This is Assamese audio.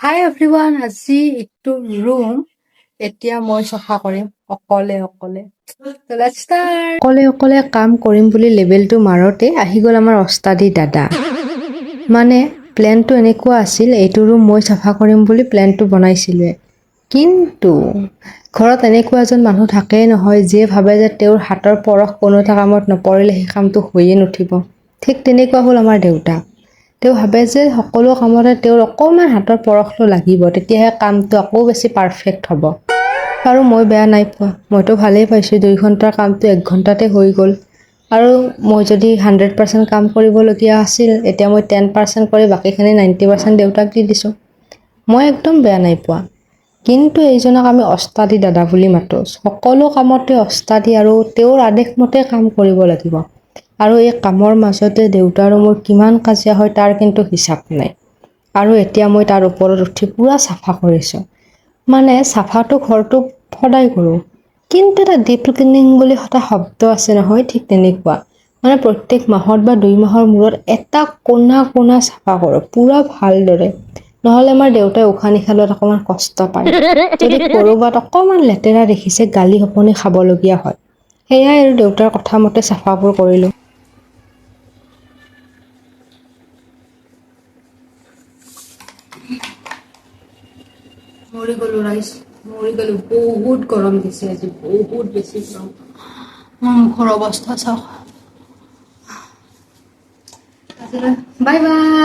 হাই এভৰিৱান, আজি এইটো ৰুম এতিয়া মই চাফা কৰিম অকলে অকলে। অকলে অকলে কাম কৰিম বুলি লেবেলটো মাৰোতে আহি গ'ল আমাৰ অস্তাদি দাদা। মানে প্লেনটো এনেকুৱা আছিল, এইটো ৰুম মই চাফা কৰিম বুলি প্লেনটো বনাইছিলোৱে। কিন্তু ঘৰত এনেকুৱা এজন মানুহ থাকেই নহয়, যিয়ে ভাবে যে তেওঁৰ হাতৰ পৰশ কোনো এটা কামত নপৰিলে সেই কামটো হৈয়ে নুঠিব। ঠিক তেনেকুৱা হ'ল আমাৰ দেউতা। তেওঁ ভাবে যে সকলো কামতে তেওঁৰ অকণমান হাতৰ পৰশটো লাগিব, তেতিয়াহে কামটো আকৌ বেছি পাৰফেক্ট হ'ব। আৰু মই বেয়া নাই পোৱা, মইতো ভালেই পাইছোঁ। 2 ঘণ্টাৰ কামটো 1 ঘণ্টাতে হৈ গ'ল। আৰু মই যদি 100% কাম কৰিবলগীয়া আছিল, এতিয়া মই 10% কৰি বাকীখিনি 90% দেউতাক দি দিছোঁ। মই একদম বেয়া নাই পোৱা। কিন্তু এইজনক আমি অস্তাদি দাদা বুলি মাতোঁ। সকলো কামতে অস্তাদি আৰু তেওঁৰ আদেশমতে কাম কৰিব লাগিব। আৰু এই কামৰ মাজতে দেউতা আৰু মোৰ কিমান কাজিয়া হয় তাৰ কিন্তু হিচাপ নাই। আৰু এতিয়া মই তাৰ ওপৰত উঠি পুৰা চাফা কৰিছোঁ। মানে চাফাটো ঘৰটো সদায় কৰোঁ, কিন্তু এটা ডিপ ক্লিনিং বুলি এটা শব্দ আছে নহয়, ঠিক তেনেকুৱা। মানে প্ৰত্যেক মাহত বা 2 মাহৰ মূৰত এটা কোণা চাফা কৰোঁ পুৰা ভালদৰে। নহ'লে আমাৰ দেউতাই উশাহ নিশাহ লোৱাত অকণমান কষ্ট পায়। যদি ক'ৰবাত অকণমান লেতেৰা দেখিছে, গালি শপনি খাবলগীয়া হয়। সেয়াই আৰু দেউতাৰ কথা মতে চাফাবোৰ কৰিলোঁ। মৰি গ'লো ৰাইজ, মৰি গ'লো। বহুত গৰম দিছে আজি, বহুত বেছি গৰম। মোৰ মুখৰ অৱস্থা চাওক। Bye bye.